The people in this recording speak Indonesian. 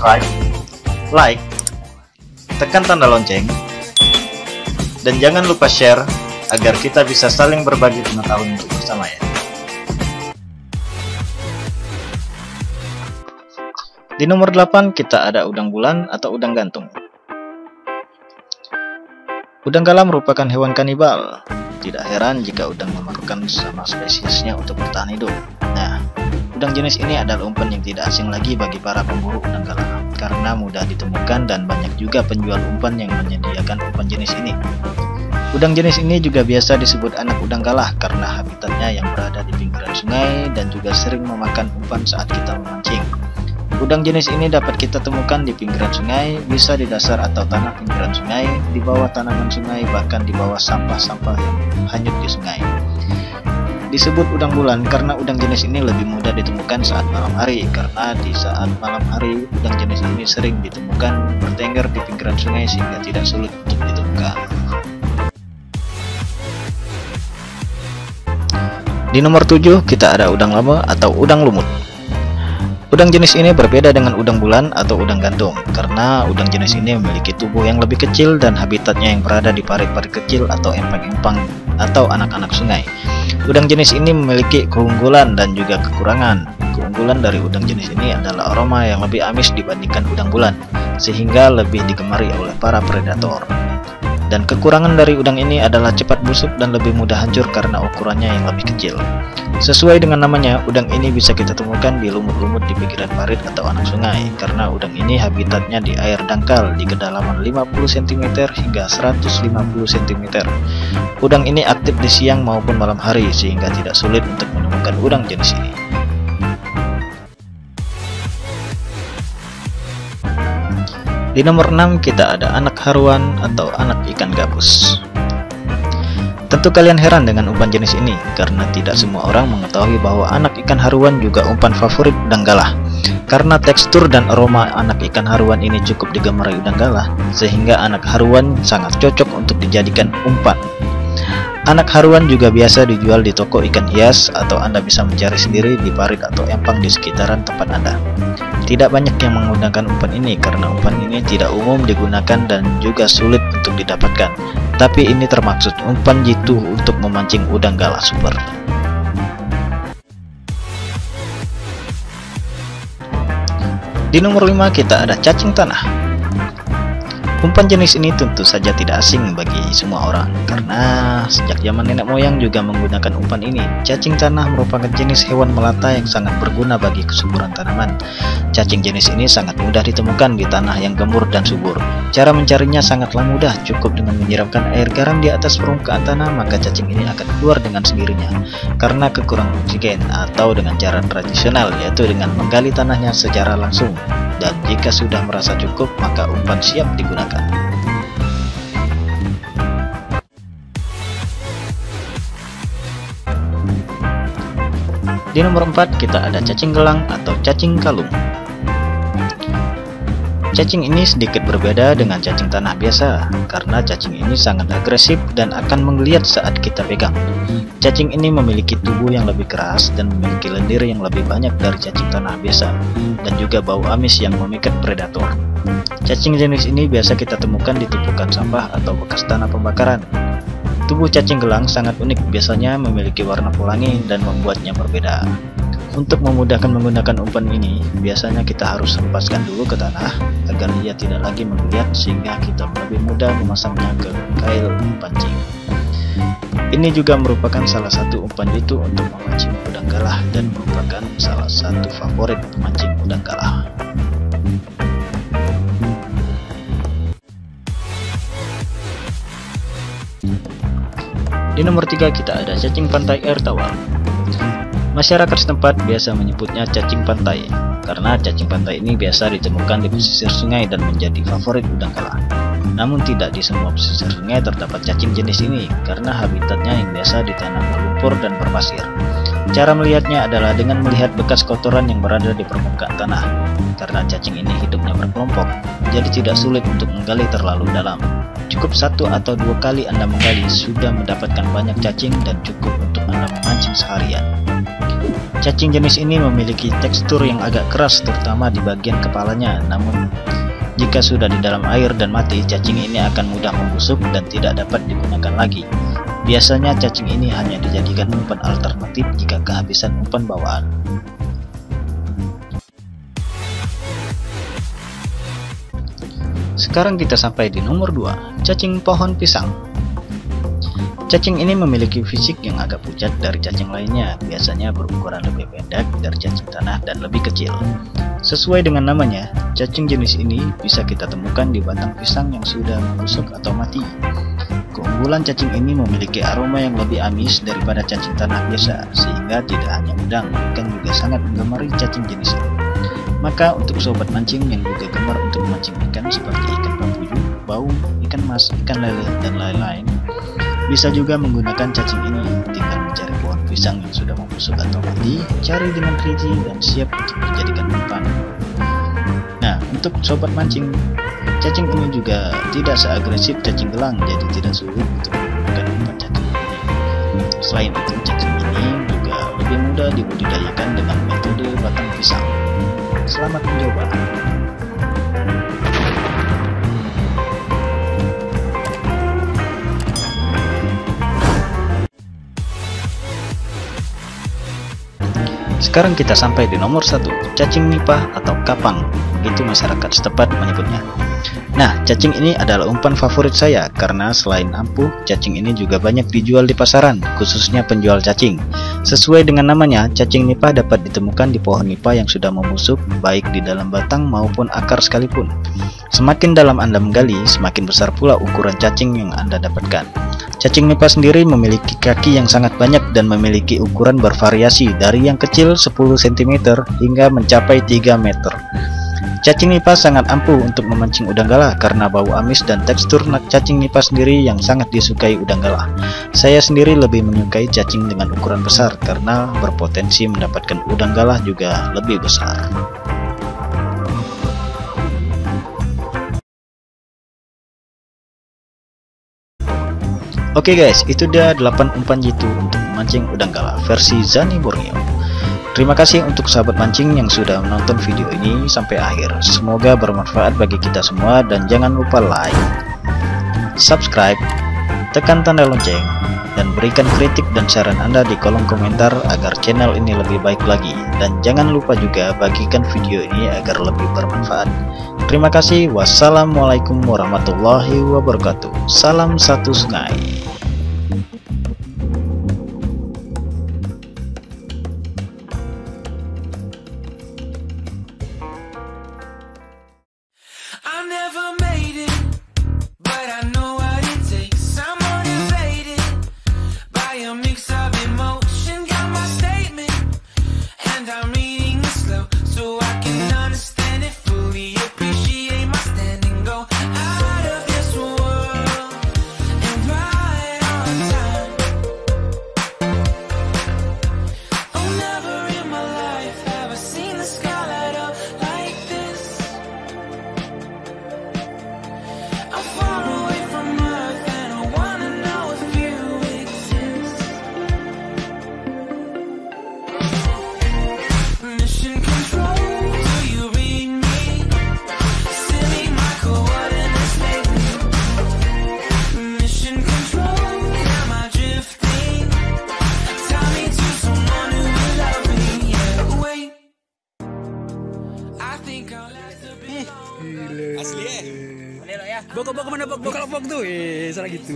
subscribe, like, tekan tanda lonceng, dan jangan lupa share agar kita bisa saling berbagi pengetahuan untuk bersama ya. Di nomor 8 kita ada udang bulan atau udang gantung. Udang galah merupakan hewan kanibal. Tidak heran jika udang memerlukan sama spesiesnya untuk bertahan hidup. Nah, udang jenis ini adalah umpan yang tidak asing lagi bagi para pemburu udang galah karena mudah ditemukan dan banyak juga penjual umpan yang menyediakan umpan jenis ini. Udang jenis ini juga biasa disebut anak udang galah karena habitatnya yang berada di pinggiran sungai dan juga sering memakan umpan saat kita memancing. Udang jenis ini dapat kita temukan di pinggiran sungai, bisa di dasar atau tanah pinggiran sungai, di bawah tanaman sungai, bahkan di bawah sampah-sampah yang hanyut di sungai. Disebut udang bulan karena udang jenis ini lebih mudah ditemukan saat malam hari, karena di saat malam hari udang jenis ini sering ditemukan bertengger di pinggiran sungai sehingga tidak sulit untuk ditemukan. Di nomor 7 kita ada udang lama atau udang lumut. Udang jenis ini berbeda dengan udang bulan atau udang gantung karena udang jenis ini memiliki tubuh yang lebih kecil dan habitatnya yang berada di parit-parit kecil atau empang-empang atau anak-anak sungai. Udang jenis ini memiliki keunggulan dan juga kekurangan. Keunggulan dari udang jenis ini adalah aroma yang lebih amis dibandingkan udang bulan, sehingga lebih digemari oleh para predator. Dan kekurangan dari udang ini adalah cepat busuk dan lebih mudah hancur karena ukurannya yang lebih kecil. Sesuai dengan namanya, udang ini bisa kita temukan di lumut-lumut di pinggiran parit atau anak sungai karena udang ini habitatnya di air dangkal di kedalaman 50 cm hingga 150 cm. Udang ini aktif di siang maupun malam hari sehingga tidak sulit untuk menemukan udang jenis ini. Di nomor 6 kita ada anak haruan atau anak ikan gabus. Tentu kalian heran dengan umpan jenis ini karena tidak semua orang mengetahui bahwa anak ikan haruan juga umpan favorit udang galah. Karena tekstur dan aroma anak ikan haruan ini cukup digemari udang galah, sehingga anak haruan sangat cocok untuk dijadikan umpan. Anak haruan juga biasa dijual di toko ikan hias atau Anda bisa mencari sendiri di parit atau empang di sekitaran tempat Anda. Tidak banyak yang menggunakan umpan ini karena umpan ini tidak umum digunakan dan juga sulit untuk didapatkan. Tapi ini termaksud umpan jitu untuk memancing udang galah super. Di nomor 5 kita ada cacing tanah. Umpan jenis ini tentu saja tidak asing bagi semua orang karena sejak zaman nenek moyang juga menggunakan umpan ini. Cacing tanah merupakan jenis hewan melata yang sangat berguna bagi kesuburan tanaman. Cacing jenis ini sangat mudah ditemukan di tanah yang gembur dan subur. Cara mencarinya sangatlah mudah, cukup dengan menyiramkan air garam di atas permukaan tanah maka cacing ini akan keluar dengan sendirinya karena kekurangan oksigen, atau dengan cara tradisional yaitu dengan menggali tanahnya secara langsung. Dan jika sudah merasa cukup, maka umpan siap digunakan. Di nomor 4 kita ada cacing gelang atau cacing kalung. Cacing ini sedikit berbeda dengan cacing tanah biasa karena cacing ini sangat agresif dan akan menggeliat saat kita pegang. Cacing ini memiliki tubuh yang lebih keras dan memiliki lendir yang lebih banyak dari cacing tanah biasa dan juga bau amis yang memikat predator. Cacing jenis ini biasa kita temukan di tumpukan sampah atau bekas tanah pembakaran. Tubuh cacing gelang sangat unik, biasanya memiliki warna pelangi dan membuatnya berbeda. Untuk memudahkan menggunakan umpan ini, biasanya kita harus hempaskan dulu ke tanah agar ia tidak lagi menggeliat sehingga kita lebih mudah memasangnya ke kail pancing. Ini juga merupakan salah satu umpan jitu untuk memancing udang galah dan merupakan salah satu favorit pemancing udang galah. Di nomor 3 kita ada cacing pantai air tawar. Masyarakat setempat biasa menyebutnya cacing pantai karena cacing pantai ini biasa ditemukan di pesisir sungai dan menjadi favorit udang galah. Namun tidak di semua pesisir sungai terdapat cacing jenis ini karena habitatnya yang biasa di tanah berlumpur dan berpasir. Cara melihatnya adalah dengan melihat bekas kotoran yang berada di permukaan tanah. Karena cacing ini hidupnya berkelompok, jadi tidak sulit untuk menggali terlalu dalam. Cukup 1 atau 2 kali Anda menggali sudah mendapatkan banyak cacing dan cukup untuk Anda memancing seharian. Cacing jenis ini memiliki tekstur yang agak keras terutama di bagian kepalanya, namun jika sudah di dalam air dan mati, cacing ini akan mudah membusuk dan tidak dapat digunakan lagi. Biasanya cacing ini hanya dijadikan umpan alternatif jika kehabisan umpan bawaan. Sekarang kita sampai di nomor 2, cacing pohon pisang. Cacing ini memiliki fisik yang agak pucat dari cacing lainnya, biasanya berukuran lebih pendek dari cacing tanah dan lebih kecil. Sesuai dengan namanya, cacing jenis ini bisa kita temukan di batang pisang yang sudah membusuk atau mati. Keunggulan cacing ini memiliki aroma yang lebih amis daripada cacing tanah biasa, sehingga tidak hanya udang, ikan juga sangat menggemari cacing jenis ini. Maka untuk sobat mancing yang juga gemar untuk memancing ikan seperti ikan papuju, baung, ikan mas, ikan lele, dan lain-lain, bisa juga menggunakan cacing ini. Tinggal mencari pohon pisang yang sudah membusuk atau mati, cari dengan teliti dan siap untuk dijadikan umpan. Nah, untuk sobat mancing, cacing ini juga tidak seagresif cacing gelang, jadi tidak sulit untuk menggunakan umpan cacing ini. Selain itu, cacing ini juga lebih mudah dibudidayakan dengan metode batang pisang. Selamat mencoba. Sekarang kita sampai di nomor 1, cacing nipah atau kapang, begitu masyarakat setempat menyebutnya. Nah, cacing ini adalah umpan favorit saya karena selain ampuh, cacing ini juga banyak dijual di pasaran, khususnya penjual cacing. Sesuai dengan namanya, cacing nipah dapat ditemukan di pohon nipah yang sudah membusuk, baik di dalam batang maupun akar sekalipun. Semakin dalam Anda menggali, semakin besar pula ukuran cacing yang Anda dapatkan. Cacing nipah sendiri memiliki kaki yang sangat banyak dan memiliki ukuran bervariasi dari yang kecil 10 cm hingga mencapai 3 meter. Cacing nipah sangat ampuh untuk memancing udang galah karena bau amis dan tekstur cacing nipah sendiri yang sangat disukai udang galah. Saya sendiri lebih menyukai cacing dengan ukuran besar karena berpotensi mendapatkan udang galah juga lebih besar. Oke guys, itu dia 8 umpan jitu untuk memancing udang galah versi Zani Borneo. Terima kasih untuk sahabat mancing yang sudah menonton video ini sampai akhir. Semoga bermanfaat bagi kita semua dan jangan lupa like, subscribe, tekan tanda lonceng, dan berikan kritik dan saran Anda di kolom komentar agar channel ini lebih baik lagi. Dan jangan lupa juga bagikan video ini agar lebih bermanfaat. Terima kasih. Wassalamualaikum warahmatullahi wabarakatuh. Salam satu sungai. Asli ya? Bawa kemana bok tuh? Salah gitu.